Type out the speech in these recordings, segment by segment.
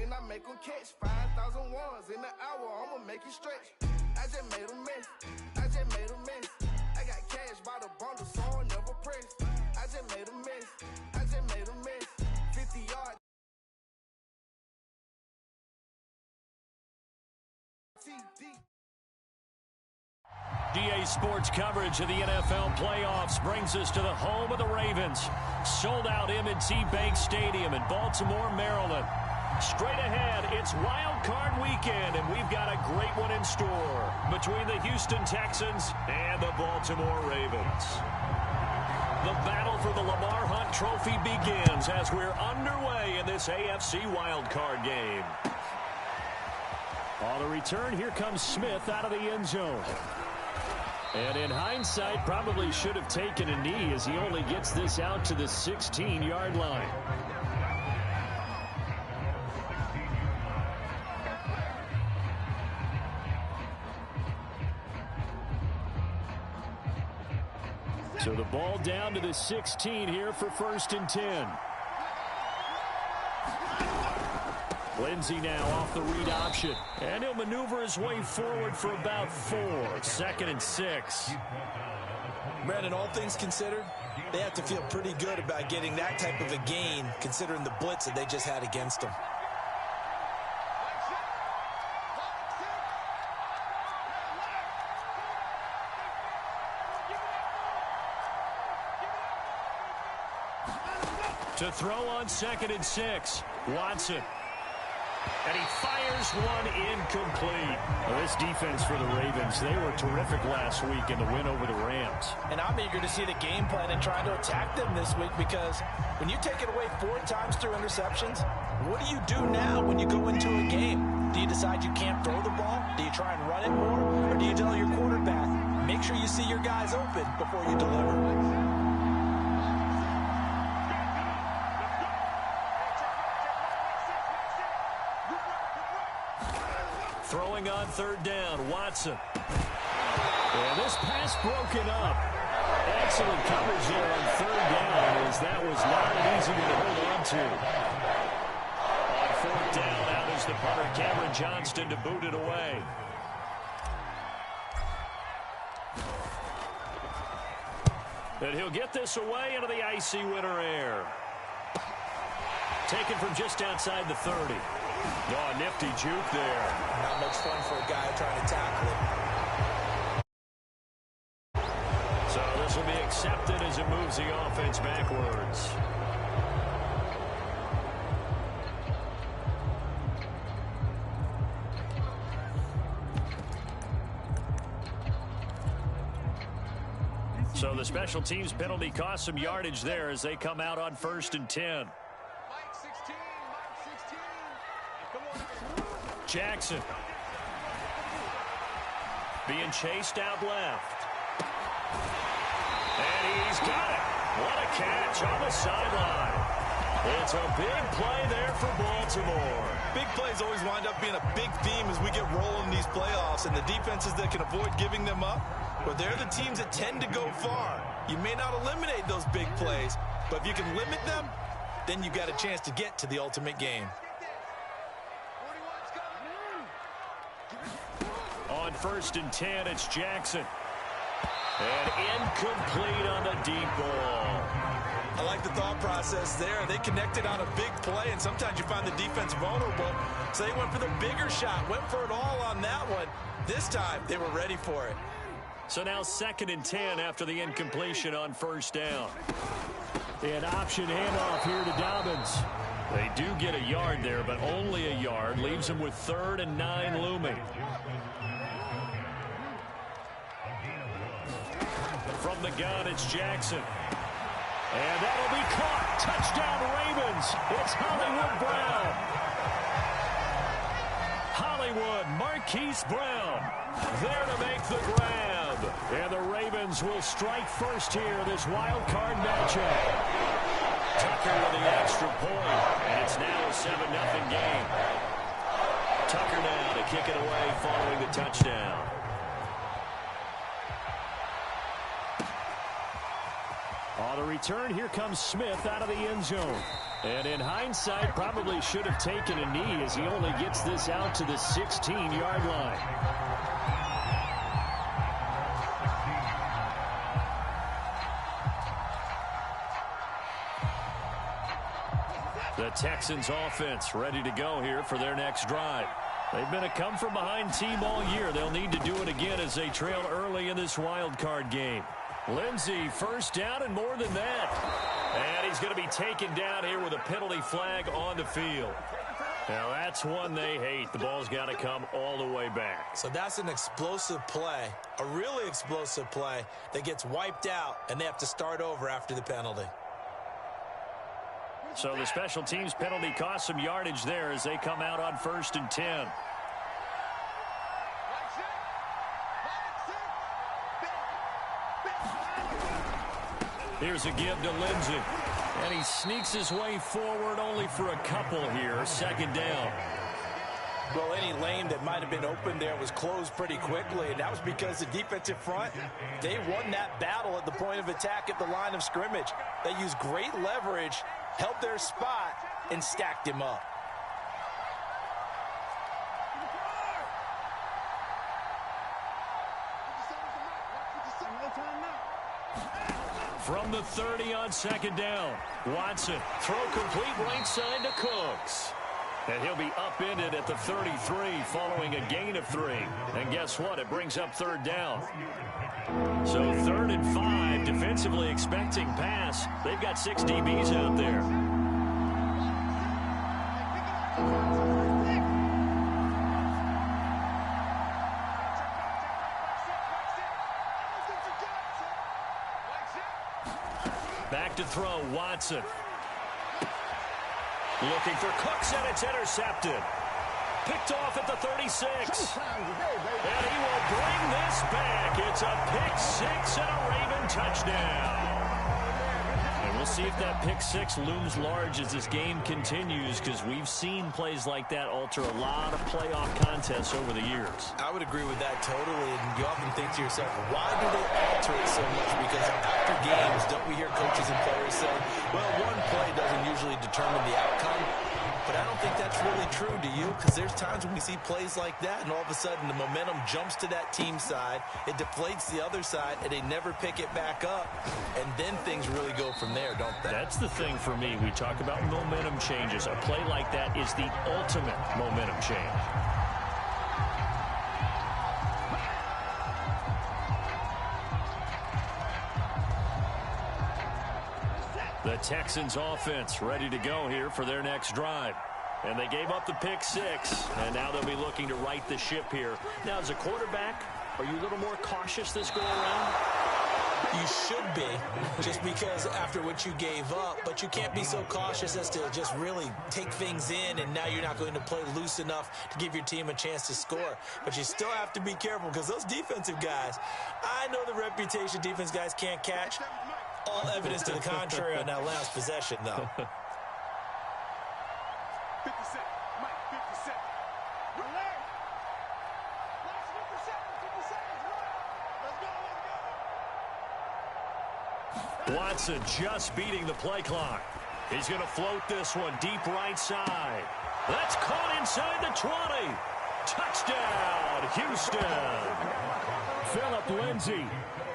then I make them catch 5,000 ones in an hour. I'ma make it stretch. I just made a mess. I just made a mess. I got cash by the bundle, so I'll never press. I just made a mess. I just made a mess. 50 yards. TD. DA Sports coverage of the NFL playoffs brings us to the home of the Ravens. Sold out M&T Bank Stadium in Baltimore, Maryland. Straight ahead, it's Wild Card Weekend, and we've got a great one in store between the Houston Texans and the Baltimore Ravens. The battle for the Lamar Hunt Trophy begins as we're underway in this AFC Wild Card game. On the return, here comes Smith out of the end zone. And in hindsight, probably should have taken a knee as he only gets this out to the 16-yard line. So the ball down to the 16 here for 1st and 10. Lindsey now off the read option. And he'll maneuver his way forward for about 4. 2nd and 6. Brandon, all things considered, they have to feel pretty good about getting that type of a gain considering the blitz that they just had against them. To throw on 2nd and 6. Watson. And he fires one incomplete. Well, this defense for the Ravens, they were terrific last week in the win over the Rams. And I'm eager to see the game plan and trying to attack them this week because when you take it away 4 times through interceptions, what do you do now when you go into a game? Do you decide you can't throw the ball? Do you try and run it more? Or do you tell your quarterback, make sure you see your guys open before you deliver? Throwing on 3rd down, Watson. And this pass broken up. Excellent coverage there on 3rd down as that was not an easy one to hold on to. On 4th down, now there's the punter, Cameron Johnston, to boot it away. And he'll get this away into the icy winter air. Taken from just outside the 30. Oh, nifty juke there. Not much fun for a guy trying to tackle it. So this will be accepted as it moves the offense backwards. So the special teams penalty cost some yardage there as they come out on 1st and 10. Jackson being chased out left. And he's got it. What a catch on the sideline. It's a big play there for Baltimore. Big plays always wind up being a big theme as we get rolling in these playoffs, and the defenses that can avoid giving them up, but they're the teams that tend to go far. You may not eliminate those big plays, but if you can limit them, then you got a chance to get to the ultimate game. On 1st and 10, it's Jackson. And incomplete on the deep ball. I like the thought process there. They connected on a big play, and sometimes you find the defense vulnerable. So they went for the bigger shot, went for it all on that one. This time, they were ready for it. So now 2nd and 10 after the incompletion on 1st down. An option handoff here to Dobbins. They do get a yard there, but only a yard. Leaves them with 3rd and 9 looming. From the gun, it's Jackson. And that'll be caught. Touchdown, Ravens. It's Hollywood Brown. Hollywood, Marquise Brown, there to make the grab. And the Ravens will strike first here in this wild card matchup. Tucker with the extra point, and it's now a 7-0 game. Tucker now to kick it away following the touchdown. On the return, here comes Smith out of the end zone. And in hindsight, probably should have taken a knee as he only gets this out to the 16-yard line. The Texans offense ready to go here for their next drive. They've been a come-from-behind team all year. They'll need to do it again as they trail early in this wild card game. Lindsey, first down and more than that. And he's going to be taken down here with a penalty flag on the field. Now that's one they hate. The ball's got to come all the way back. So that's an explosive play, a really explosive play that gets wiped out, and they have to start over after the penalty. So the special teams penalty cost some yardage there as they come out on 1st and 10. Here's a give to Lindsey. And he sneaks his way forward only for a couple here. 2nd down. Well, any lane that might have been open there was closed pretty quickly, and that was because the defensive front, they won that battle at the point of attack at the line of scrimmage. They used great leverage, held their spot, and stacked him up. From the 30 on 2nd down. Watson, throw complete right side to Cooks. And he'll be upended at the 33 following a gain of 3. And guess what? It brings up 3rd down. So 3rd and 5, defensively expecting pass. They've got 6 DBs out there. Back to throw, Watson. Looking for Cooks, and it's intercepted. Picked off at the 36. And he will bring this back. It's a pick 6 and a Raven touchdown. And we'll see if that pick 6 looms large as this game continues, because we've seen plays like that alter a lot of playoff contests over the years. I would agree with that totally, and you often think to yourself, why do they alter it so much? Because after games, don't we hear coaches and players say, well, one play doesn't usually determine the outcome? But I don't think that's really true, do you? Because there's times when we see plays like that, and all of a sudden the momentum jumps to that team side, it deflates the other side, and they never pick it back up, and then things really go from there, don't they? That's the thing for me. We talk about momentum changes. A play like that is the ultimate momentum change. The Texans offense ready to go here for their next drive. And they gave up the pick 6, and now they'll be looking to right the ship here. Now, as a quarterback, are you a little more cautious this go around? You should be, just because after what you gave up, but you can't be so cautious as to just really take things in, and now you're not going to play loose enough to give your team a chance to score. But you still have to be careful, because those defensive guys, I know the reputation defense guys can't catch. All evidence to the contrary on that last possession, though. 50 Cent, Mike, 50 Cent. Relax. Last 50 seconds, let's go. Watson just beating the play clock. He's going to float this one deep right side. That's caught inside the 20. Touchdown, Houston. Phillip Lindsay,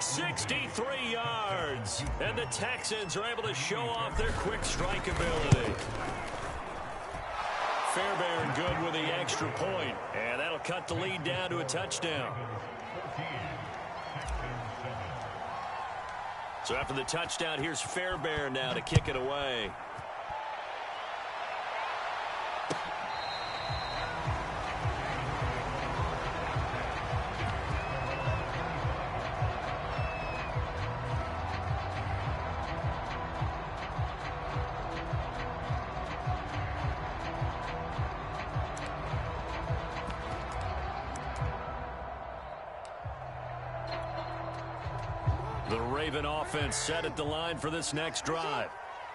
63 yards. And the Texans are able to show off their quick strike ability. Fairbairn good with the extra point. And that'll cut the lead down to a touchdown. So after the touchdown, here's Fairbairn now to kick it away. The Raven offense set at the line for this next drive.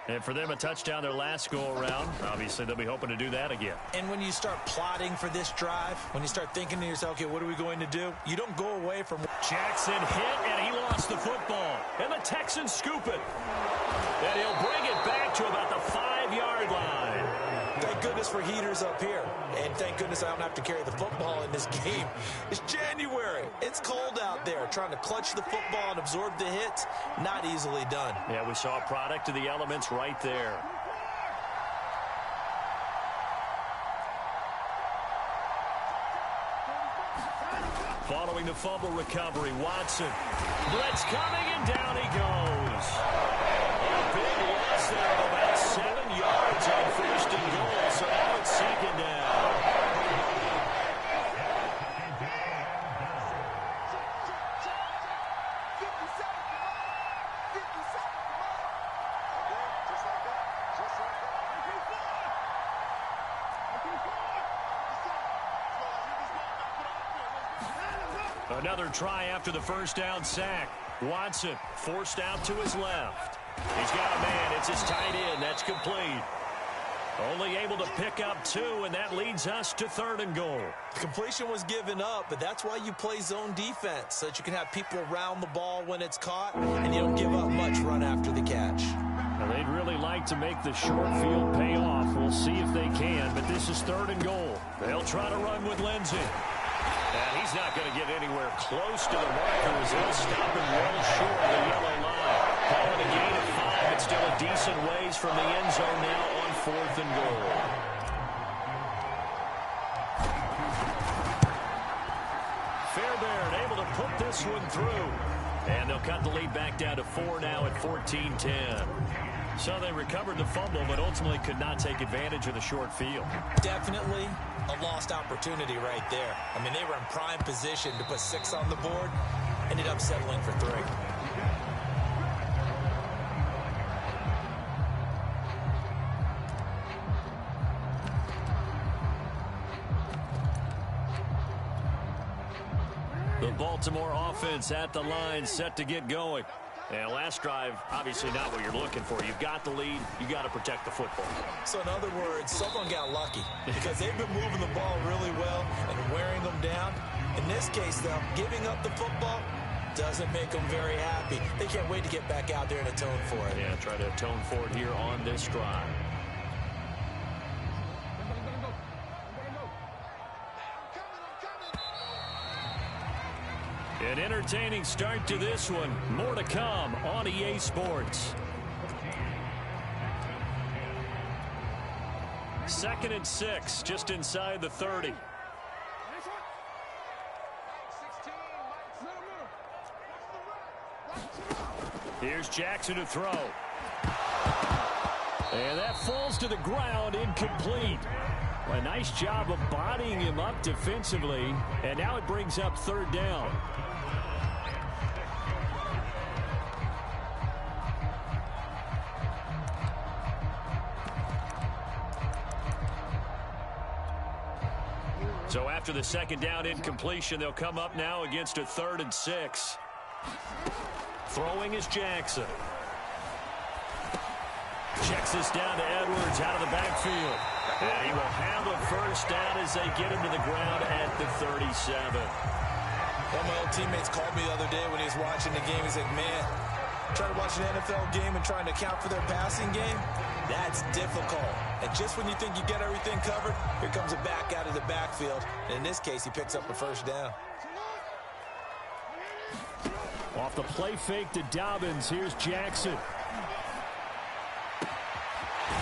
And for them, a touchdown their last go-around. Obviously, they'll be hoping to do that again. And when you start plotting for this drive, when you start thinking to yourself, okay, what are we going to do? You don't go away from... Jackson hit, and he lost the football. And the Texans scoop it. And he'll bring it back to about the 5-yard line. Thank goodness for heaters up here. And thank goodness I don't have to carry the football in this game. It's January. It's cold out there. Trying to clutch the football and absorb the hits, not easily done. Yeah, we saw a product of the elements right there. Following the fumble recovery, Watson. Blitz coming, and down he goes. A big loss there of about 7 yards on first and goal, so now it's second down. Another try after the first down sack. Watson forced out to his left. He's got a man. It's his tight end. That's complete. Only able to pick up 2, and that leads us to 3rd and goal. Completion was given up, but that's why you play zone defense, so that you can have people around the ball when it's caught, and you don't give up much run after the catch. Now, they'd really like to make the short field pay off. We'll see if they can, but this is 3rd and goal. They'll try to run with Lindsey. And he's not going to get anywhere close to the marker as he'll stop him well short of the yellow line. Calling a gain of 5, but still a decent ways from the end zone now on 4th and goal. Fairbairn able to put this one through. And they'll cut the lead back down to 4 now at 14-10. So they recovered the fumble, but ultimately could not take advantage of the short field. Definitely a lost opportunity right there. I mean, they were in prime position to put 6 on the board, ended up settling for 3. The Baltimore offense at the line, set to get going. And last drive, obviously not what you're looking for. You've got the lead. You got to protect the football. So in other words, someone got lucky because they've been moving the ball really well and wearing them down. In this case, though, giving up the football doesn't make them very happy. They can't wait to get back out there and atone for it. Yeah, try to atone for it here on this drive. An entertaining start to this one. More to come on EA Sports. 2nd and 6, just inside the 30. Here's Jackson to throw. And that falls to the ground, incomplete. A nice job of bodying him up defensively. And now it brings up 3rd down. So after the 2nd down incompletion, they'll come up now against a 3rd and 6. Throwing is Jackson. Checks this down to Edwards out of the backfield. And he will have a first down as they get him to the ground at the 37. One of my old teammates called me the other day when he was watching the game. He's like, man, trying to watch an NFL game and trying to account for their passing game, that's difficult. And just when you think you get everything covered, here comes a back out of the backfield. And in this case, he picks up a first down. Off the play fake to Dobbins, here's Jackson.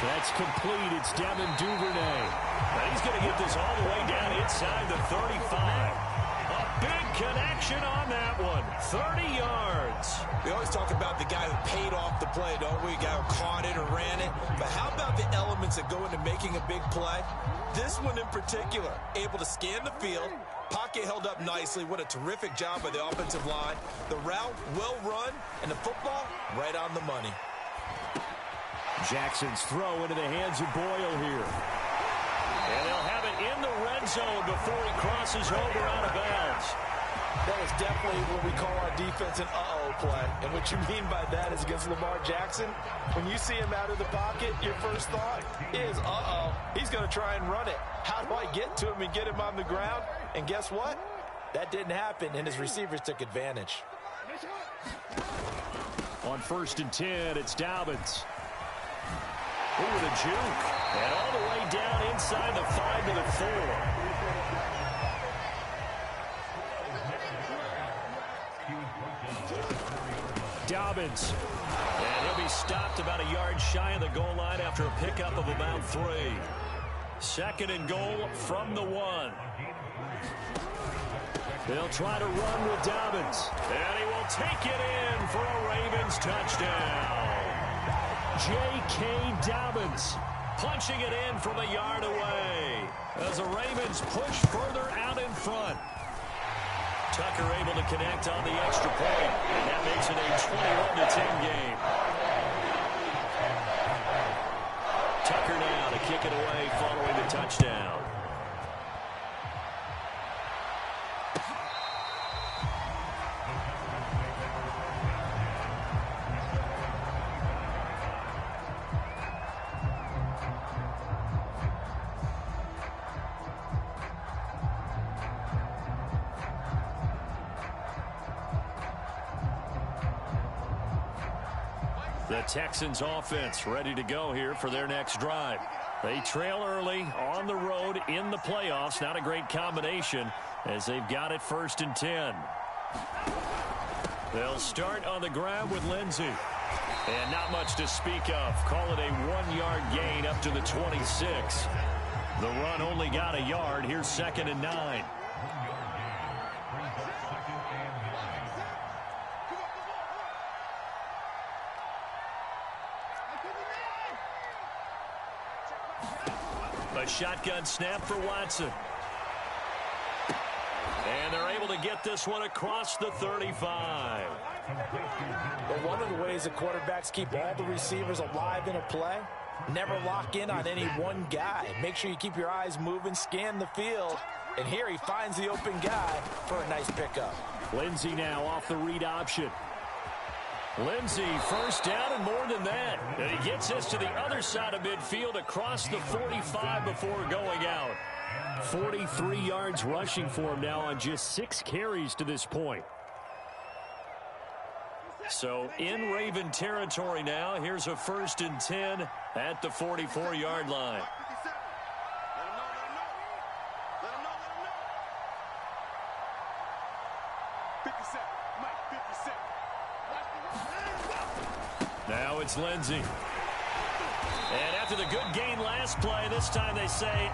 That's complete. It's Devin Duvernay. Now he's going to get this all the way down inside the 35. A big connection on that one. 30 yards. We always talk about the guy who paid off the play, don't we? The guy who caught it or ran it. But how about the elements that go into making a big play? This one in particular, able to scan the field. Pocket held up nicely. What a terrific job by the offensive line. The route well run, and the football right on the money. Jackson's throw into the hands of Boyle here. And they'll have it in the red zone before he crosses over out of bounds. That was definitely what we call our defense an uh-oh play. And what you mean by that is against Lamar Jackson, when you see him out of the pocket, your first thought is, uh-oh, he's going to try and run it. How do I get to him and get him on the ground? And guess what? That didn't happen, and his receivers took advantage. On 1st and 10, it's Dobbins. Ooh, the juke. And all the way down inside the 5 to the 4. Dobbins. And he'll be stopped about a yard shy of the goal line after a pickup of about 3. 2nd and goal from the 1. They'll try to run with Dobbins. And he will take it in for a Ravens touchdown. J.K. Dobbins punching it in from a yard away as the Ravens push further out in front. Tucker able to connect on the extra point, and that makes it a 21-10 game. Tucker now to kick it away following the touchdown. The Texans offense ready to go here for their next drive. They trail early on the road in the playoffs. Not a great combination as they've got it 1st and 10. They'll start on the ground with Lindsey. And not much to speak of. Call it a 1-yard gain up to the 26. The run only got a yard. Here's 2nd and 9. A shotgun snap for Watson. And they're able to get this one across the 35. Well, one of the ways the quarterbacks keep all the receivers alive in a play, never lock in on any one guy. Make sure you keep your eyes moving, scan the field. And here he finds the open guy for a nice pickup. Lindsey now off the read option. Lindsey, 1st down and more than that. And he gets this to the other side of midfield across the 45 before going out. 43 yards rushing for him now on just 6 carries to this point. So in Raven territory now. Here's a 1st and 10 at the 44-yard line. Now it's Lindsey. And after the good gain last play, this time they say,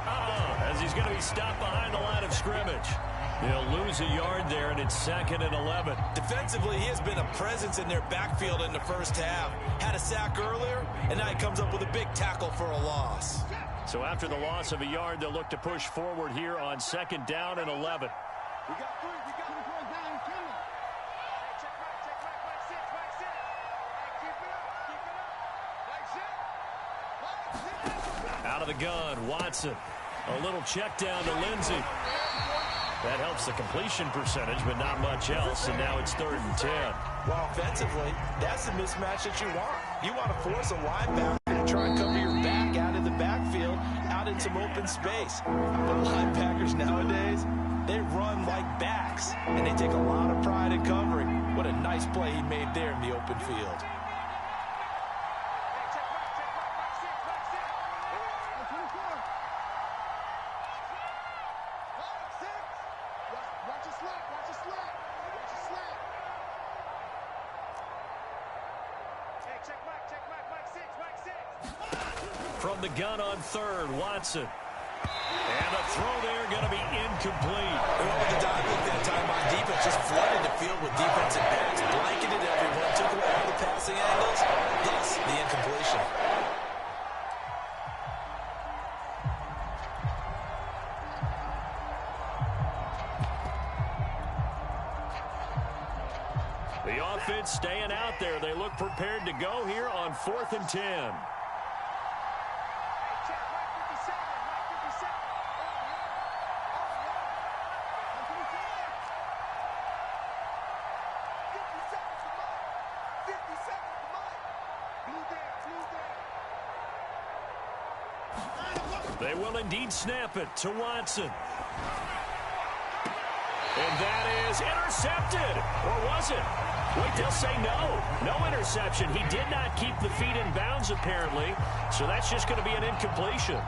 as he's going to be stopped behind the line of scrimmage. He'll lose a yard there, and it's 2nd and 11. Defensively, he has been a presence in their backfield in the first half. Had a sack earlier, and now he comes up with a big tackle for a loss. So after the loss of a yard, they'll look to push forward here on 2nd down and 11. We got 3. We got 3 points down. He's coming. Hey, check back. Sit. Hey, keep it up. Out of the gun, Watson. A little check down to Lindsey. That helps the completion percentage, but not much else. And now it's 3rd and 10. Well, offensively, that's the mismatch that you want. You want to force a linebacker to try and cover your back out in the backfield, out in some open space. But linebackers nowadays, they run like backs, and they take a lot of pride in covering. What a nice play he made there in the open field. From the gun on 3rd, Watson. And the throw there going to be incomplete. They went with the dive look that time on defense. Just flooded the field with defensive backs. Blanketed everyone. Took away all the passing angles. Thus, the incompletion. The offense staying out there. They look prepared to go here on 4th and 10. They will indeed snap it to Watson. And that is intercepted. Or was it? Wait, they'll say no. No interception. He did not keep the feet in bounds, apparently. So that's just going to be an incompletion.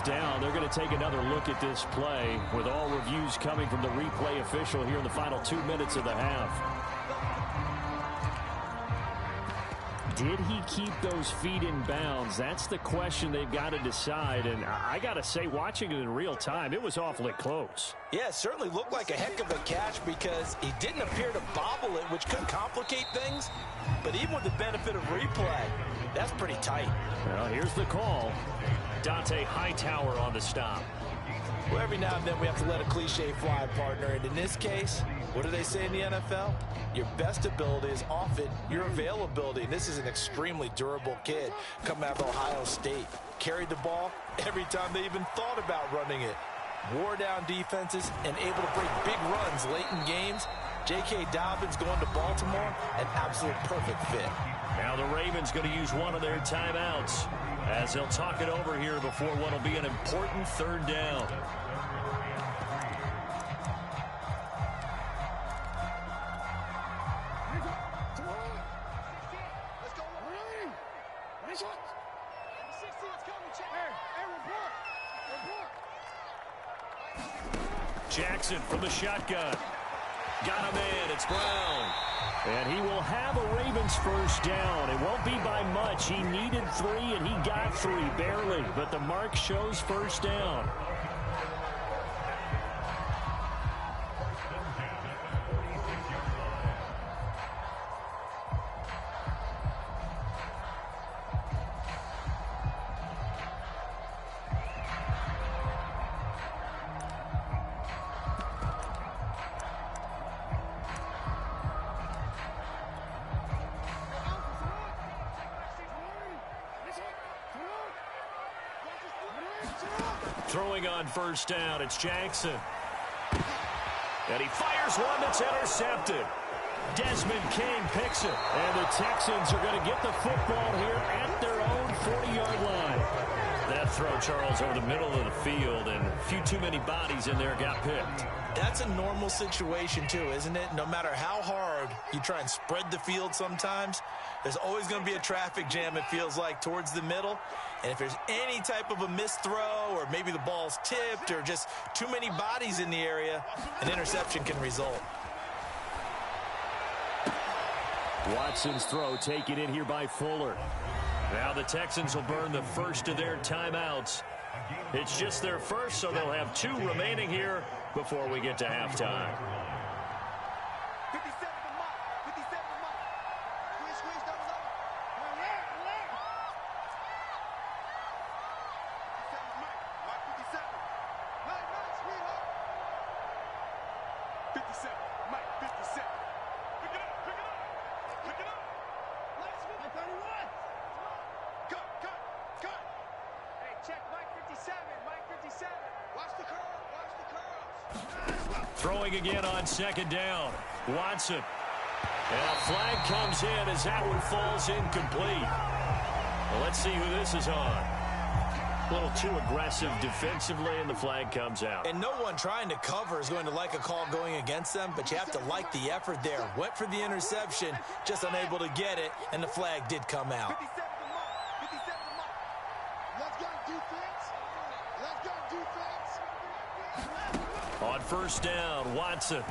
Down. They're going to take another look at this play with all reviews coming from the replay official here in the final 2 minutes of the half. Did he keep those feet in bounds? That's the question they've got to decide. And I got to say, watching it in real time, it was awfully close. Yeah, it certainly looked like a heck of a catch because he didn't appear to bobble it, which could complicate things. But even with the benefit of replay, that's pretty tight. Well, here's the call. Dante Hightower on the stop. Well, every now and then we have to let a cliche fly, partner. And in this case, what do they say in the NFL? Your best ability is often your availability. And this is an extremely durable kid coming out of Ohio State. Carried the ball every time they even thought about running it. Wore down defenses and able to break big runs late in games. J.K. Dobbins going to Baltimore, an absolute perfect fit. Now the Ravens going to use one of their timeouts as they'll talk it over here before what will be an important third down. Jackson from the shotgun. Got him in. It's Brown. And he will have a Ravens first down. It won't be by much. He needed 3, and he got 3, barely. But the mark shows first down. Throwing on first down, it's Jackson. And he fires one that's intercepted. Desmond King picks it. And the Texans are going to get the football here at their own 40-yard line. That throw, Charles, over the middle of the field, and a few too many bodies in there got picked. That's a normal situation, too, isn't it? No matter how hard you try and spread the field sometimes, there's always going to be a traffic jam, it feels like, towards the middle. And if there's any type of a missed throw or maybe the ball's tipped or just too many bodies in the area, an interception can result. Watson's throw taken in here by Fuller. Now the Texans will burn the first of their timeouts. It's just their first, so they'll have 2 remaining here before we get to halftime. Throwing again on second down. Watson. And a flag comes in as that one falls incomplete. Well, let's see who this is on. A little too aggressive defensively, and the flag comes out. And no one trying to cover is going to like a call going against them, but you have to like the effort there. Went for the interception, just unable to get it, and the flag did come out. On first down, Watson.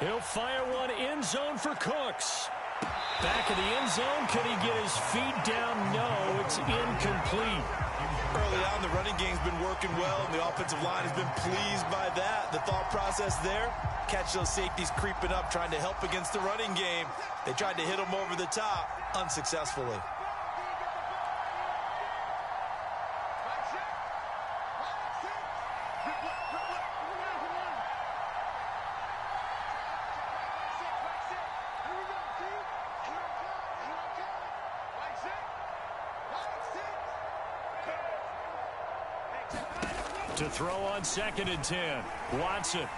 He'll fire one end zone for Cooks. Back in the end zone, can he get his feet down? No, it's incomplete. Early on, the running game's been working well, and the offensive line has been pleased by that. The thought process there, catch those safeties creeping up, trying to help against the running game. They tried to hit them over the top, unsuccessfully. To throw on 2nd and 10. Watson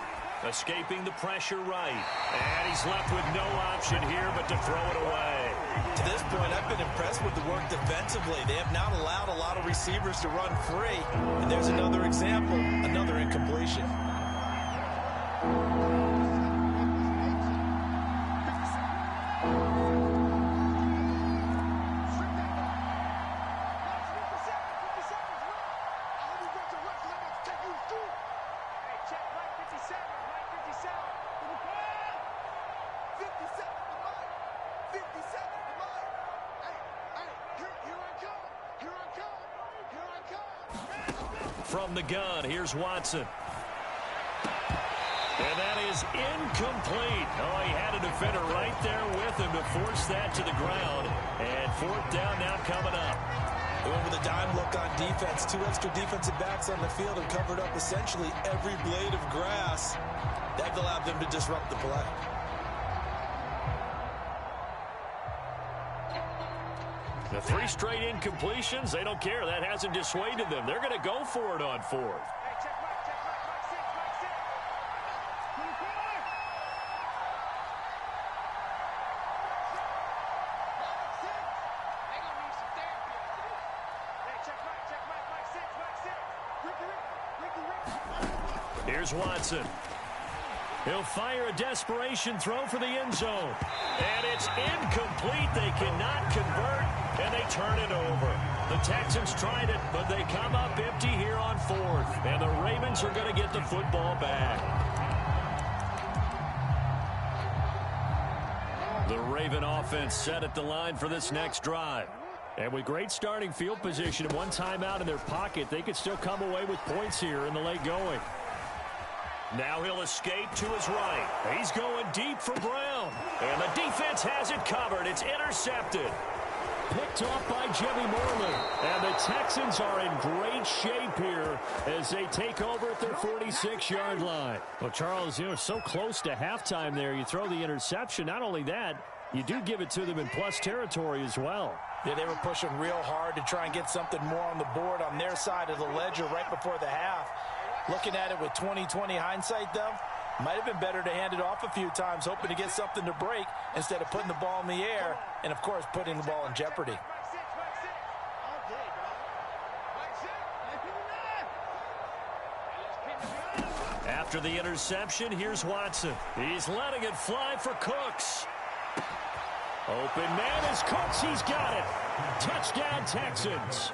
escaping the pressure right. And he's left with no option here but to throw it away. To this point, I've been impressed with the work defensively. They have not allowed a lot of receivers to run free. And there's another example, another incompletion. From the gun, here's Watson. And that is incomplete. Oh, he had a defender right there with him to force that to the ground. And fourth down now coming up. Over the dime look on defense. 2 extra defensive backs on the field and covered up essentially every blade of grass. That allowed them to disrupt the play. The 3 straight incompletions, they don't care. That hasn't dissuaded them. They're going to go for it on fourth. Here's Watson. He'll fire a desperation throw for the end zone. And it's incomplete. They cannot convert, and they turn it over. The Texans tried it, but they come up empty here on fourth. And the Ravens are going to get the football back. The Raven offense set at the line for this next drive. And with great starting field position and one timeout in their pocket, they could still come away with points here in the late going. Now he'll escape to his right. He's going deep for Brown. And the defense has it covered. It's intercepted. Picked off by Jimmy Moreland. And the Texans are in great shape here as they take over at their 46-yard line. Well, Charles, you know, so close to halftime there. You throw the interception. Not only that, you do give it to them in plus territory as well. Yeah, they were pushing real hard to try and get something more on the board on their side of the ledger right before the half. Looking at it with 20/20 hindsight, though, might have been better to hand it off a few times, hoping to get something to break instead of putting the ball in the air and, of course, putting the ball in jeopardy. After the interception, here's Watson. He's letting it fly for Cooks. Open man is Cooks. He's got it. Touchdown, Texans.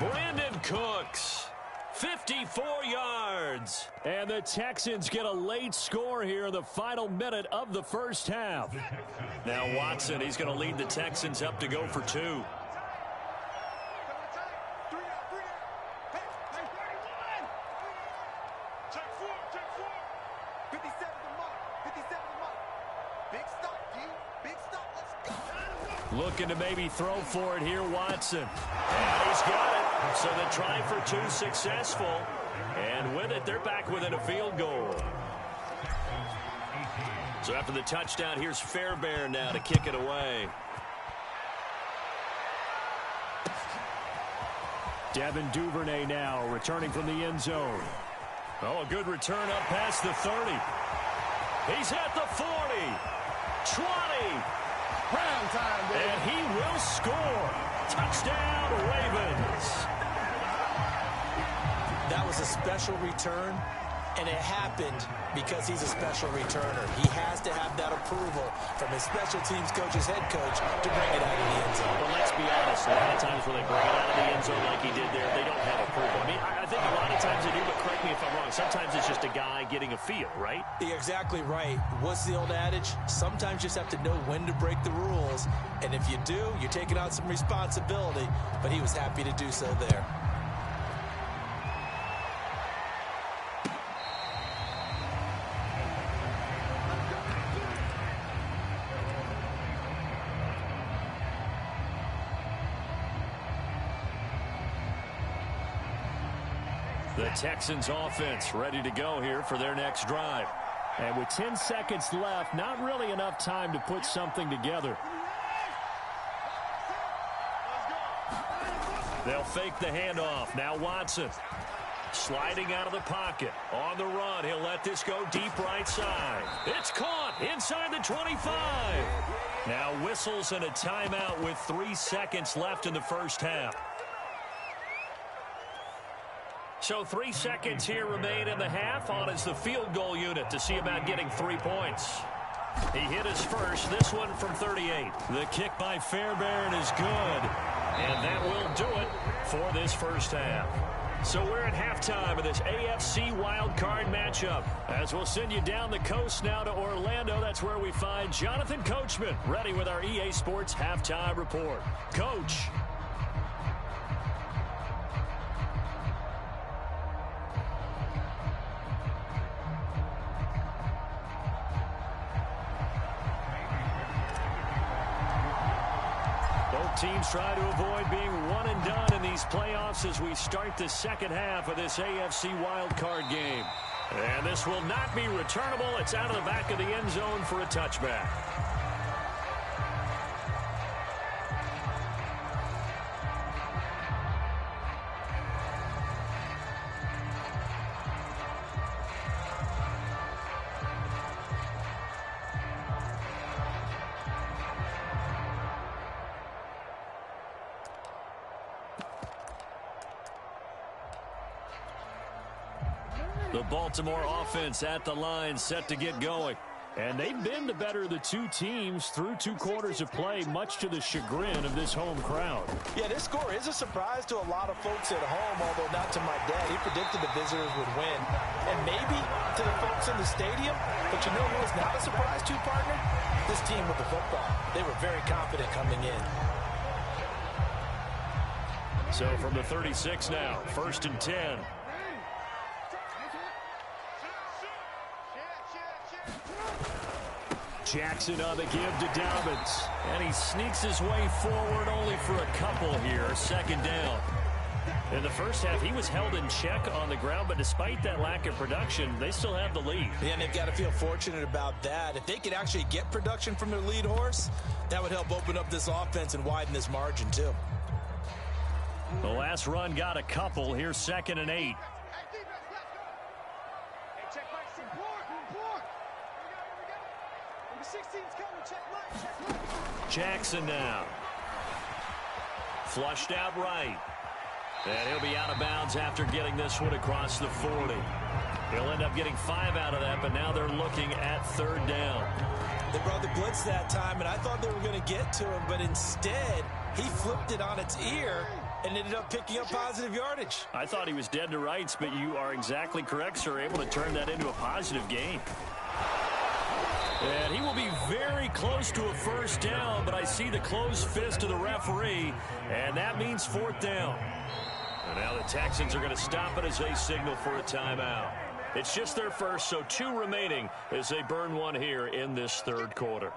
Brandon Cooks. 54 yards. And the Texans get a late score here in the final minute of the first half. Now Watson, he's going to lead the Texans up to go for 2. Looking to maybe throw for it here, Watson. And he's got it. So the try for 2 successful. And with it, they're back within a field goal. So after the touchdown, here's Fairbairn now to kick it away. Devin Duvernay now returning from the end zone. Oh, a good return up past the 30. He's at the 40. 20. Prime time, baby. And he will score. Touchdown, Ravens. That was a special return, and it happened because he's a special returner. He has to have that approval from his special teams coach's head coach to bring it out of the end zone. Well, let's be honest. A lot of times when they bring it out of the end zone like he did there, they don't have approval. I mean, I think a lot of times they do, but correct me if I'm wrong. Sometimes it's just a guy getting a feel, right? You're exactly right. What's the old adage? Sometimes you just have to know when to break the rules. And if you do, you're taking on some responsibility. But he was happy to do so there. The Texans offense ready to go here for their next drive. And with 10 seconds left, not really enough time to put something together. They'll fake the handoff. Now Watson. Sliding out of the pocket. On the run, he'll let this go deep right side. It's caught inside the 25. Now whistles and a timeout with 3 seconds left in the first half. So 3 seconds here remain in the half. On is the field goal unit to see about getting 3 points. He hit his first, this one from 38. The kick by Fairbairn is good. And that will do it for this first half. So we're at halftime of this AFC wildcard matchup. As we'll send you down the coast now to Orlando, that's where we find Jonathan Coachman, ready with our EA Sports halftime report. Coach. Teams try to avoid being one and done in these playoffs as we start the second half of this AFC wildcard game. And this will not be returnable. It's out of the back of the end zone for a touchback. The Baltimore offense at the line set to get going. And they've been the better of the two teams through 2 quarters of play, much to the chagrin of this home crowd. Yeah, this score is a surprise to a lot of folks at home, although not to my dad. He predicted the visitors would win. And maybe to the folks in the stadium. But you know who was not a surprise to, partner? This team with the football. They were very confident coming in. So from the 36 now, 1st and 10. Jackson on the give to Dobbins. And he sneaks his way forward only for a couple here. 2nd down. In the first half, he was held in check on the ground, but despite that lack of production, they still have the lead. Yeah, and they've got to feel fortunate about that. If they could actually get production from their lead horse, that would help open up this offense and widen this margin, too. The last run got a couple. Here's 2nd and 8. Jackson now. Flushed out right. And he'll be out of bounds after getting this one across the 40. He'll end up getting 5 out of that, but now they're looking at 3rd down. They brought the blitz that time, and I thought they were going to get to him, but instead, he flipped it on its ear and ended up picking up positive yardage. I thought he was dead to rights, but you are exactly correct, sir. Able to turn that into a positive gain. And he will be very close to a 1st down, but I see the closed fist of the referee, and that means 4th down. And now the Texans are going to stop it as they signal for a timeout. It's just their first, so 2 remaining as they burn one here in this 3rd quarter.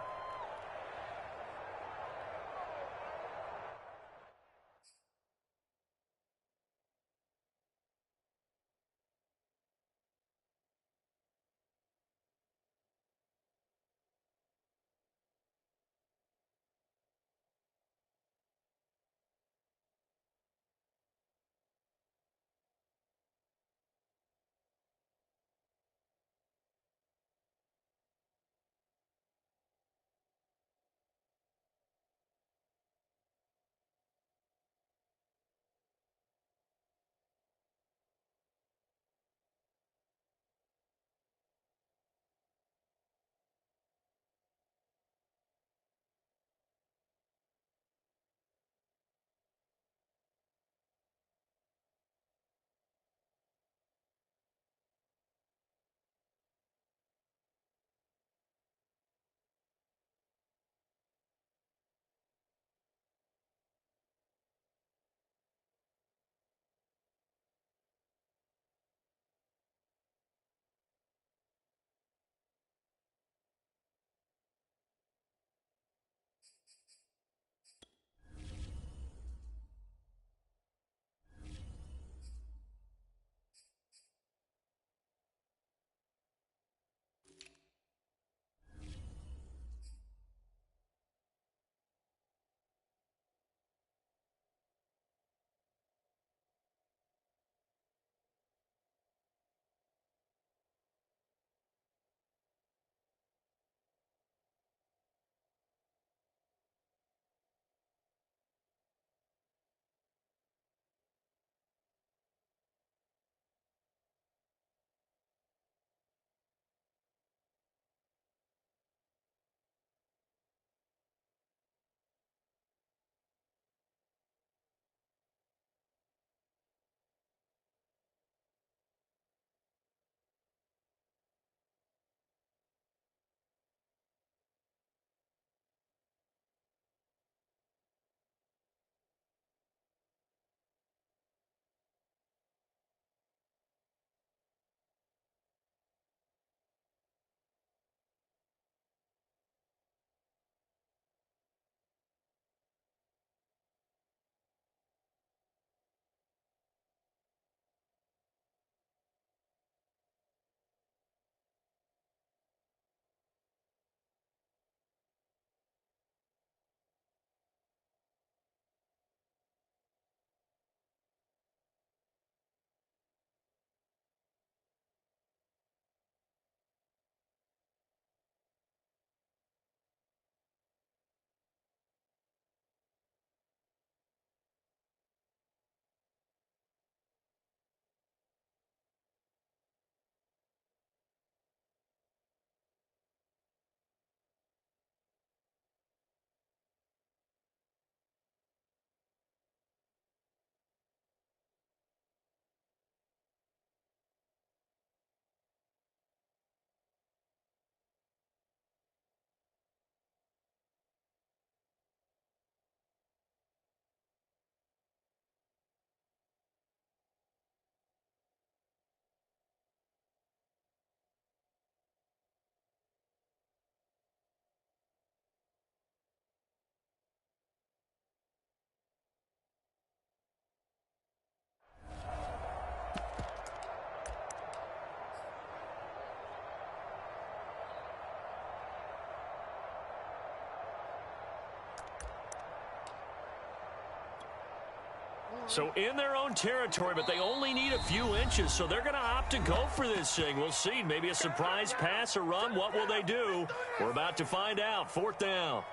So in their own territory, but they only need a few inches, so they're going to opt to go for this thing. We'll see. Maybe a surprise pass or run. What will they do? We're about to find out. 4th down.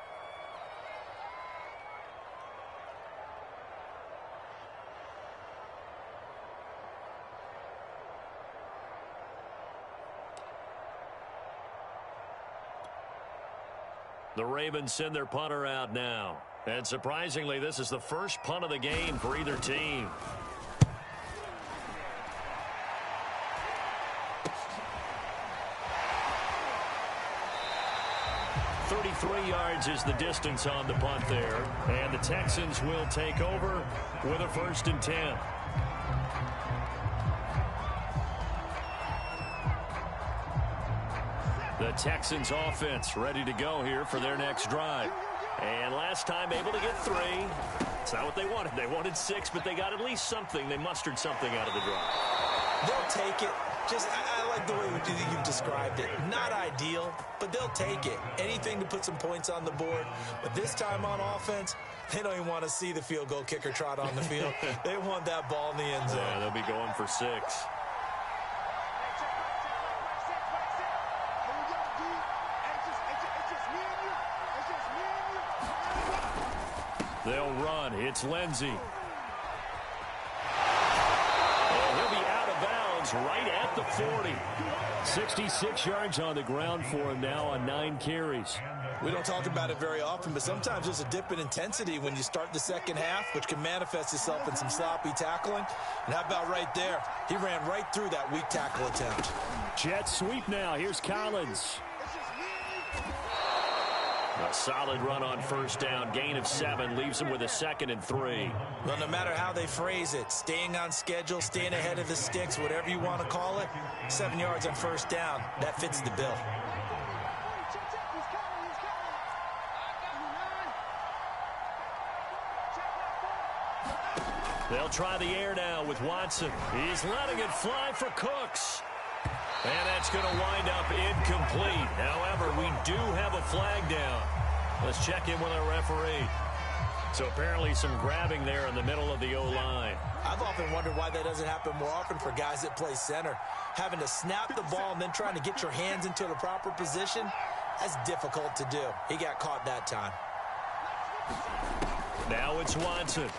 The Ravens send their punter out now. And surprisingly, this is the first punt of the game for either team. .33 yards is the distance on the punt there. And the Texans will take over with a 1st and 10. The Texans offense ready to go here for their next drive. And last time able to get 3. It's not what they wanted. They wanted 6, but they got at least something. They mustered something out of the drive. They'll take it. I like the way you've described it. Not ideal, but they'll take it. Anything to put some points on the board. But this time on offense, they don't even want to see the field goal kicker trot on the field. They want that ball in the end zone. Yeah, they'll be going for 6. They'll run. It's Lindsey. And he'll be out of bounds right at the 40. 66 yards on the ground for him now on 9 carries. We don't talk about it very often, but sometimes there's a dip in intensity when you start the second half, which can manifest itself in some sloppy tackling. And how about right there? He ran right through that weak tackle attempt. Jet sweep now. Here's Collins. A solid run on 1st down. Gain of 7 leaves them with a 2nd and 3. Well, no matter how they phrase it, staying on schedule, staying ahead of the sticks, whatever you want to call it, 7 yards on 1st down, that fits the bill. They'll try the air now with Watson. He's letting it fly for Cooks. And that's going to wind up incomplete. However, we do have a flag down. Let's check in with our referee. So apparently some grabbing there in the middle of the O-line. I've often wondered why that doesn't happen more often for guys that play center. Having to snap the ball and then trying to get your hands into the proper position, that's difficult to do. He got caught that time. Now it's Watson.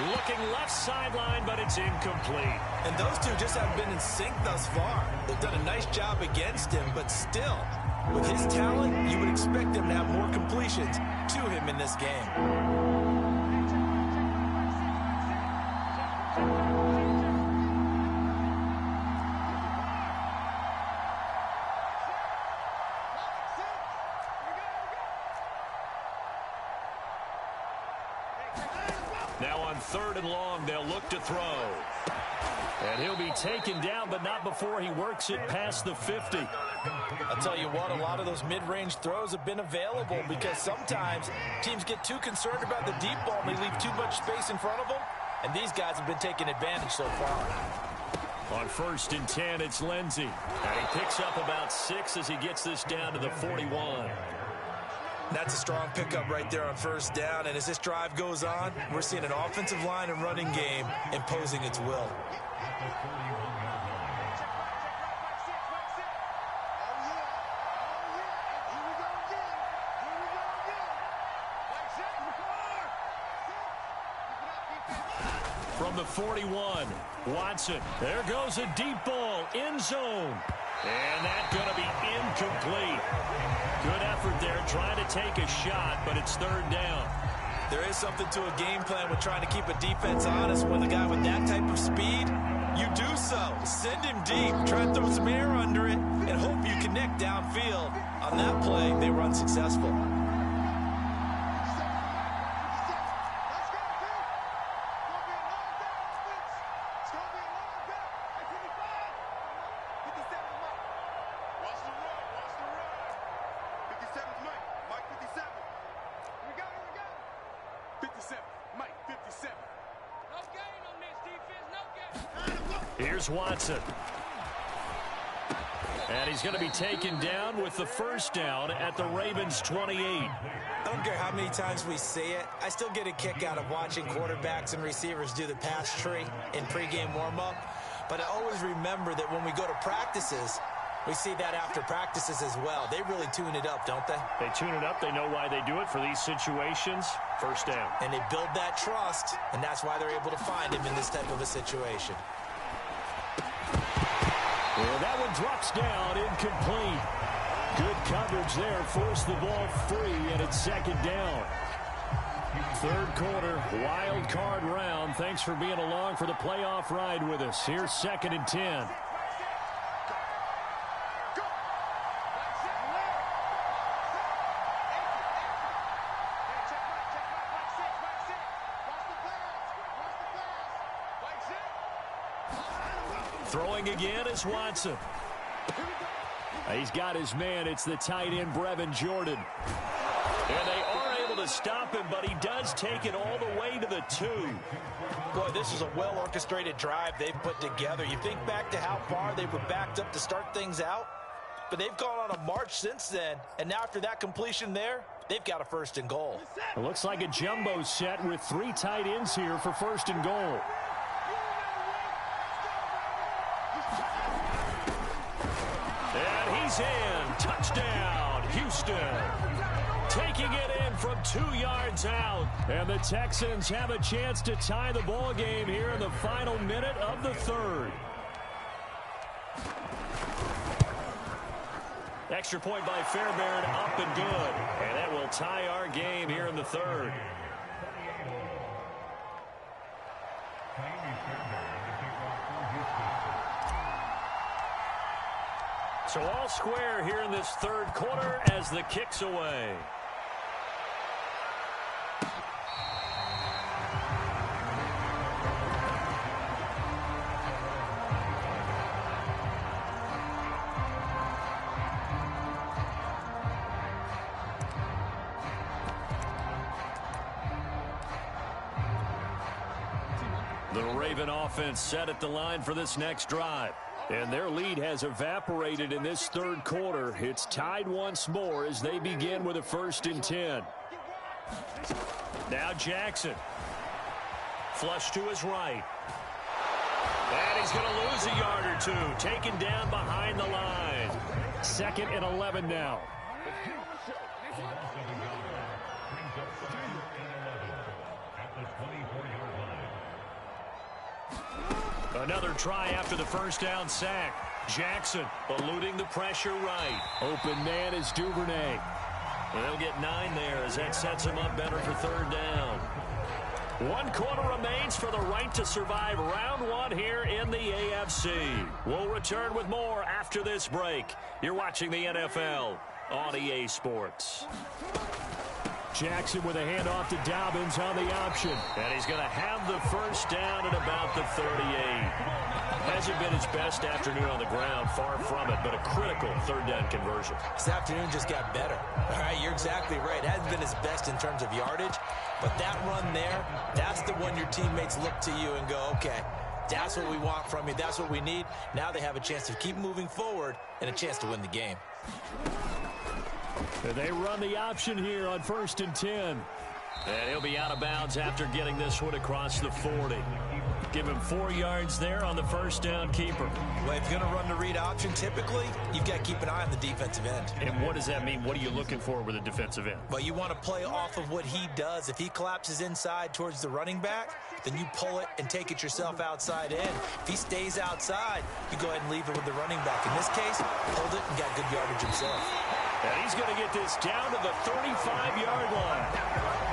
Looking left sideline, but it's incomplete. And those two just haven't been in sync thus far. They've done a nice job against him, but still, with his talent, you would expect him to have more completions to him in this game. Now on 3rd and long, they'll look to throw. And he'll be taken down, but not before he works it past the 50. I'll tell you what, a lot of those mid-range throws have been available because sometimes teams get too concerned about the deep ball and they leave too much space in front of them, and these guys have been taking advantage so far. On 1st and 10, it's Lindsey. And he picks up about 6 as he gets this down to the 41. That's a strong pickup right there on 1st down. And as this drive goes on, we're seeing an offensive line and running game imposing its will. From the 41, Watson. There goes a deep ball, end zone. And that's going to be incomplete. Good effort there, trying to take a shot, but it's 3rd down. There is something to a game plan with trying to keep a defense honest. When the guy with that type of speed, you do so. Send him deep, try and throw some air under it, and hope you connect downfield. On that play, they were unsuccessful. Here's Watson. And he's going to be taken down with the first down at the Ravens' 28. I don't care how many times we see it. I still get a kick out of watching quarterbacks and receivers do the pass tree in pregame warm-up. But I always remember that when we go to practices, we see that after practices as well. They really tune it up, don't they? They tune it up. They know why they do it for these situations. First down. And they build that trust, and that's why they're able to find him in this type of a situation. Well, that one drops down, incomplete. Good coverage there, forced the ball free, and it's second down. Third quarter, wild card round. Thanks for being along for the playoff ride with us. Here's 2nd and 10. Throwing again is Watson. He's got his man. It's the tight end, Brevin Jordan. And they are able to stop him, but he does take it all the way to the 2. Boy, this is a well-orchestrated drive they've put together. You think back to how far they were backed up to start things out, but they've gone on a march since then, and now after that completion there, they've got a 1st and goal. It looks like a jumbo set with 3 tight ends here for 1st and goal. And he's in. Touchdown, Houston. Taking it in from 2 yards out. And the Texans have a chance to tie the ball game here in the final minute of the 3rd. Extra point by Fairbairn, up and good. And that will tie our game here in the 3rd. So all square here in this 3rd quarter as the kick's away. The Raven offense set at the line for this next drive. And their lead has evaporated in this 3rd quarter. It's tied once more as they begin with a 1st and 10. Now Jackson. Flush to his right. And he's going to lose a yard or 2. Taken down behind the line. 2nd and 11 now. Another try after the first down sack. Jackson eluding the pressure right. Open man is Duvernay. And they'll get 9 there as that sets him up better for 3rd down. 1 quarter remains for the right to survive round 1 here in the AFC. We'll return with more after this break. You're watching the NFL on EA Sports. Jackson with a handoff to Dobbins on the option. And he's going to have the first down at about the 38. Hasn't been his best afternoon on the ground, far from it, but a critical 3rd down conversion. This afternoon just got better. All right, you're exactly right. It hasn't been his best in terms of yardage, but that run there, that's the one your teammates look to you and go, okay, that's what we want from you. That's what we need. Now they have a chance to keep moving forward and a chance to win the game. And they run the option here on 1st and 10. And he'll be out of bounds after getting this one across the 40. Give him 4 yards there on the first down keeper. Well, if you're going to run the read option, typically, you've got to keep an eye on the defensive end. And what does that mean? What are you looking for with a defensive end? Well, you want to play off of what he does. If he collapses inside towards the running back, then you pull it and take it yourself outside in. If he stays outside, you go ahead and leave it with the running back. In this case, hold it and got good yardage himself. And he's going to get this down to the 35-yard line.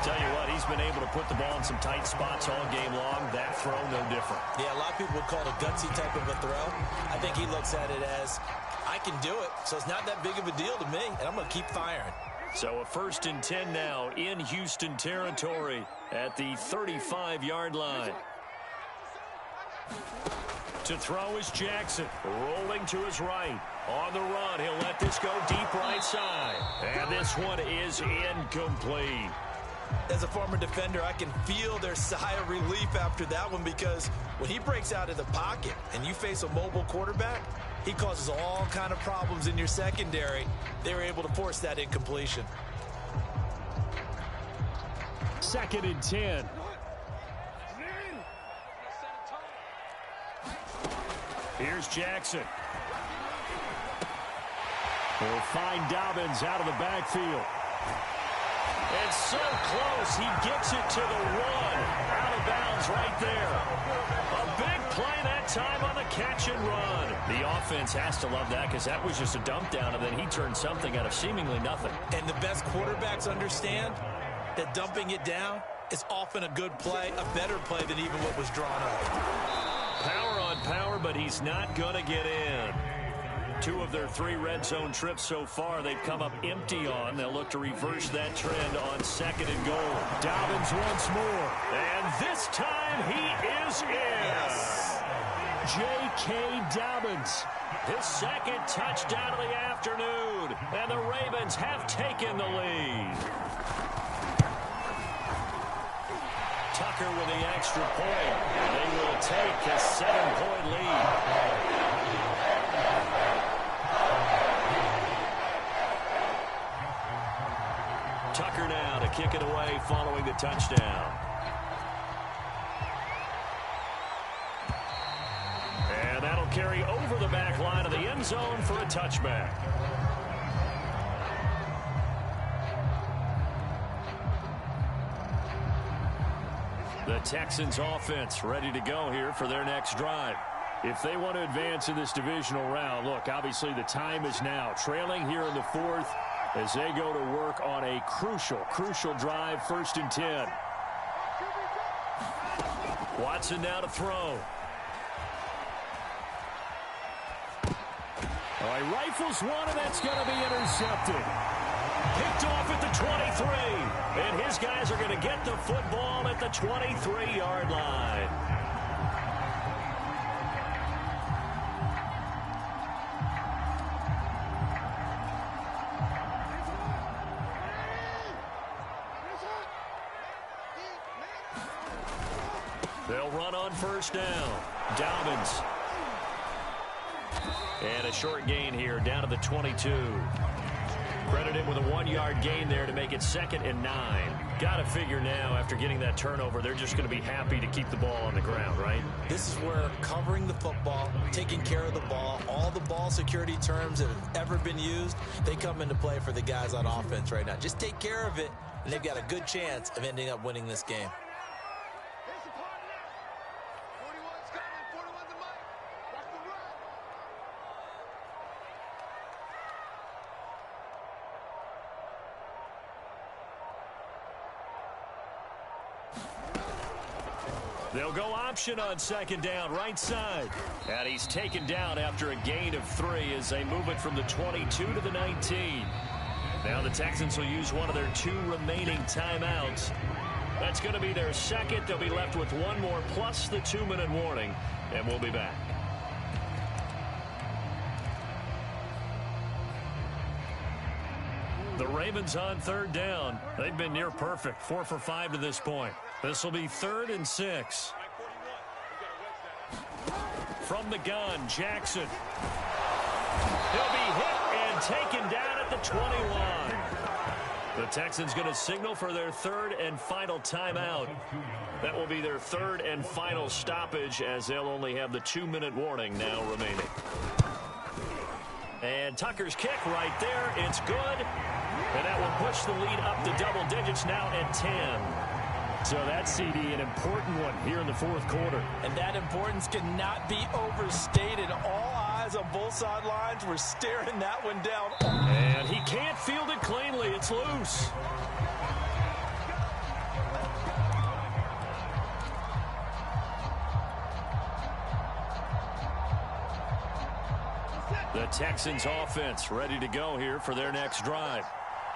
Tell you what, he's been able to put the ball in some tight spots all game long. That throw, no different. Yeah, a lot of people would call it a gutsy type of a throw. I think he looks at it as, I can do it, so it's not that big of a deal to me, and I'm going to keep firing. So a 1st and 10 now in Houston territory at the 35-yard line. To throw is Jackson, rolling to his right. On the run, he'll let this go deep right side. And this one is incomplete. As a former defender, I can feel their sigh of relief after that one, because when he breaks out of the pocket and you face a mobile quarterback, He causes all kind of problems in your secondary. They were able to force that incompletion. 2nd and 10. Here's Jackson. He'll find Dobbins out of the backfield. It's so close. He gets it to the 1. Out of bounds right there. A big play that time on the catch and run. The offense has to love that because that was just a dump down, and then he turned something out of seemingly nothing. And the best quarterbacks understand that dumping it down is often a good play, a better play than even what was drawn up. Power on power, but he's not going to get in. 2 of their 3 red zone trips so far, they've come up empty on. They'll look to reverse that trend on 2nd and goal. Dobbins once more. And this time he is in. J.K. Dobbins. His 2nd touchdown of the afternoon. And the Ravens have taken the lead. Tucker with the extra point. They will take a 7-point lead. Tucker now to kick it away following the touchdown. And that'll carry over the back line of the end zone for a touchback. The Texans offense ready to go here for their next drive. If they want to advance in this divisional round, look, obviously the time is now. Trailing here in the 4th as they go to work on a crucial drive, 1st and 10. Watson now to throw. All right, rifles one, and that's going to be intercepted. Picked off at the 23. And his guys are going to get the football at the 23-yard line. They'll run on 1st down. Dobbins. And a short gain here down to the 22. Credit him with a 1-yard gain there to make it 2nd and 9. Got to figure now after getting that turnover, they're just going to be happy to keep the ball on the ground, right? This is where covering the football, taking care of the ball, all the ball security terms that have ever been used, they come into play for the guys on offense right now. Just take care of it, and they've got a good chance of ending up winning this game. They'll go option on 2nd down, right side. And he's taken down after a gain of 3 as they move it from the 22 to the 19. Now the Texans will use one of their 2 remaining timeouts. That's going to be their 2nd. They'll be left with 1 more plus the 2-minute warning, and we'll be back. The Ravens on 3rd down. They've been near perfect, 4 for 5 to this point. This will be 3rd and 6. From the gun, Jackson. He'll be hit and taken down at the 21. The Texans going to signal for their 3rd and final timeout. That will be their 3rd and final stoppage as they'll only have the 2-minute warning now remaining. And Tucker's kick right there. It's good. And that will push the lead up to double digits now at 10. So that's, CD, an important one here in the 4th quarter. And that importance cannot be overstated. All eyes on both sidelines were staring that one down. And he can't field it cleanly. It's loose. The Texans offense ready to go here for their next drive.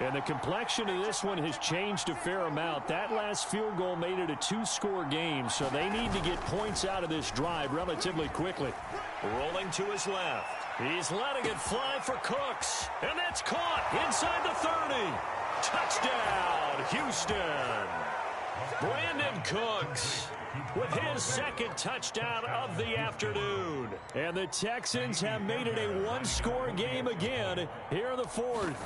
And the complexion of this one has changed a fair amount. That last field goal made it a 2-score game, so they need to get points out of this drive relatively quickly. Rolling to his left. He's letting it fly for Cooks. And that's caught inside the 30. Touchdown, Houston. Brandon Cooks with his second touchdown of the afternoon. And the Texans have made it a one-score game again here in the fourth.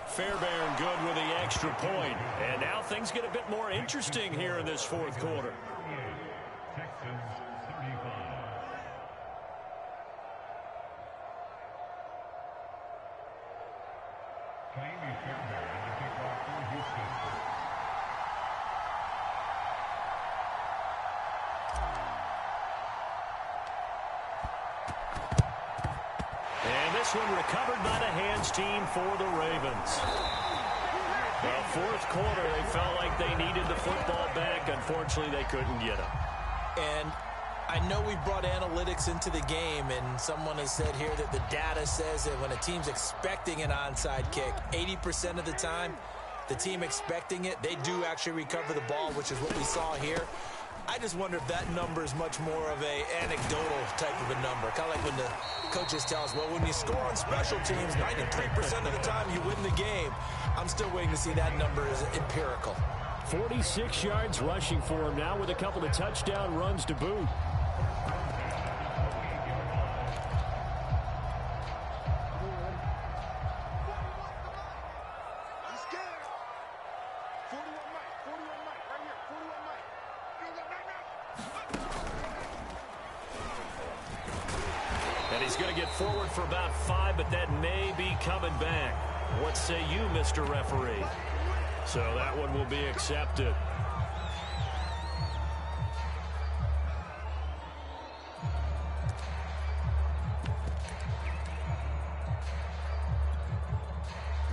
Fairbairn good with the extra point. And now things get a bit more interesting here in this fourth quarter. This one recovered by the hands team for the Ravens. The fourth quarter, they felt like they needed the football back. Unfortunately, they couldn't get it. And I know we brought analytics into the game, and someone has said here that the data says that when a team's expecting an onside kick, 80% of the time, the team expecting it, they do actually recover the ball, which is what we saw here. I just wonder if that number is much more of a anecdotal type of a number. Kind of like when the coaches tell us, well, when you score on special teams, 93% of the time you win the game. I'm still waiting to see that number as empirical. 46 yards rushing for him now with a couple of touchdown runs to boot. Forward for about 5, but that may be coming back. What say you, Mr. Referee? So that one will be accepted.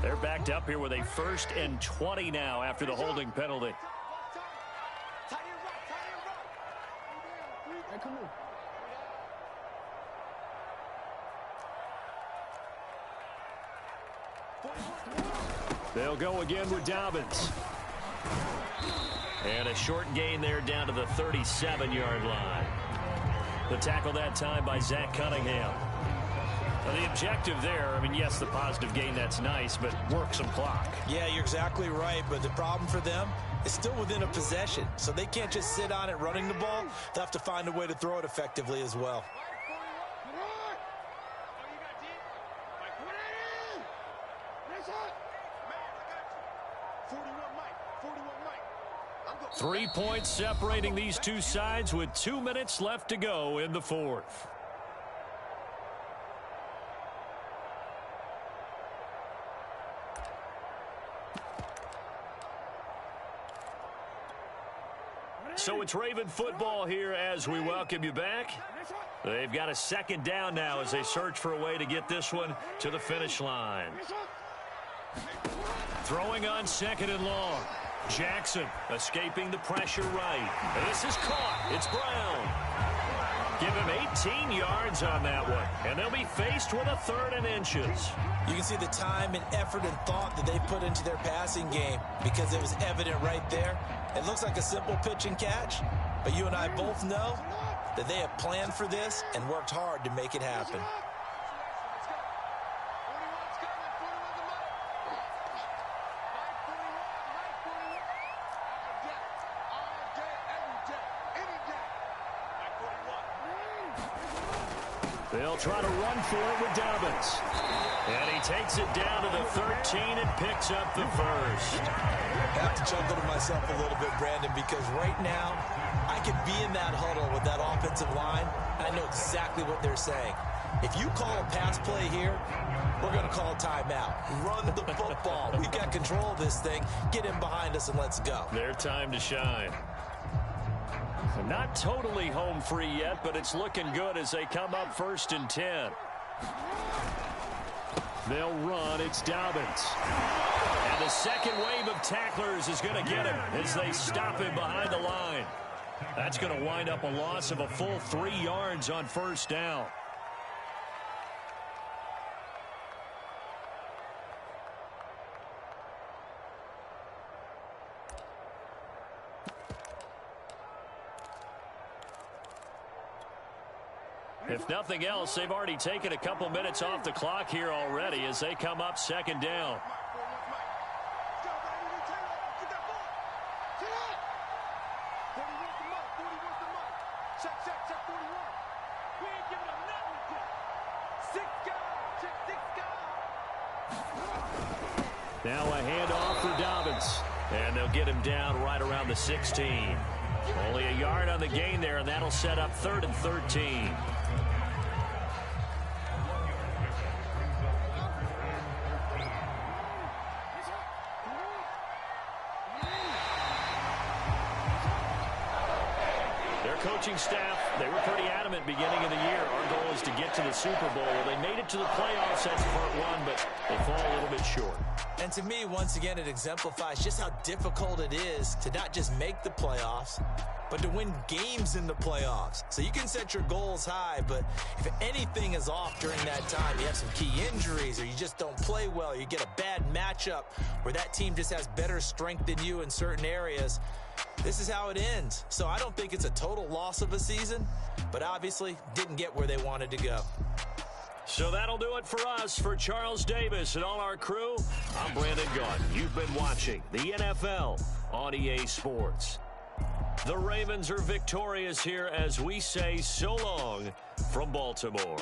They're backed up here with a 1st and 20 now after the holding penalty. They'll go again with Dobbins. And a short gain there down to the 37-yard line. The tackle that time by Zach Cunningham. Now the objective there, I mean, yes, the positive gain, that's nice, but work some clock. Yeah, you're exactly right, but the problem for them is still within a possession. So they can't just sit on it running the ball. They'll have to find a way to throw it effectively as well. 3 points separating these two sides with 2 minutes left to go in the fourth. So it's Raven football here as we welcome you back. They've got a second down now as they search for a way to get this one to the finish line. Throwing on 2nd and long. Jackson escaping the pressure right. This is caught. It's Brown. Give him 18 yards on that one. And they'll be faced with a 3rd and inches. You can see the time and effort and thought that they put into their passing game because it was evident right there. It looks like a simple pitch and catch, but you and I both know that they have planned for this and worked hard to make it happen. They'll try to run for it with Dobbins. And he takes it down to the 13 and picks up the first. I have to chuckle to myself a little bit, Brandon, because right now I could be in that huddle with that offensive line, and I know exactly what they're saying. If you call a pass play here, we're going to call a timeout. Run the football. We've got control of this thing. Get in behind us and let's go. Their time to shine. Not totally home free yet, but it's looking good as they come up 1st and 10. They'll run. It's Dobbins. And the second wave of tacklers is going to get him as they stop him behind the line. That's going to wind up a loss of a full 3 yards on 1st down. If nothing else, they've already taken a couple minutes off the clock here already as they come up 2nd down. Now a handoff for Dobbins. And they'll get him down right around the 16. Only a yard on the gain there, and that'll set up 3rd and 13. Coaching staff, they were pretty adamant beginning of the year. Our goal is to get to the Super Bowl. Well, they made it to the playoffs. That's part one, but they fall a little bit short. And to me, once again, it exemplifies just how difficult it is to not just make the playoffs, but to win games in the playoffs. So you can set your goals high, but if anything is off during that time, you have some key injuries or you just don't play well, you get a bad matchup where that team just has better strength than you in certain areas, this is how it ends. So I don't think it's a total loss of a season, but obviously didn't get where they wanted to go. So that'll do it for us. For Charles Davis and all our crew, I'm Brandon Gaudin. You've been watching the NFL on EA Sports. The Ravens are victorious here as we say so long from Baltimore.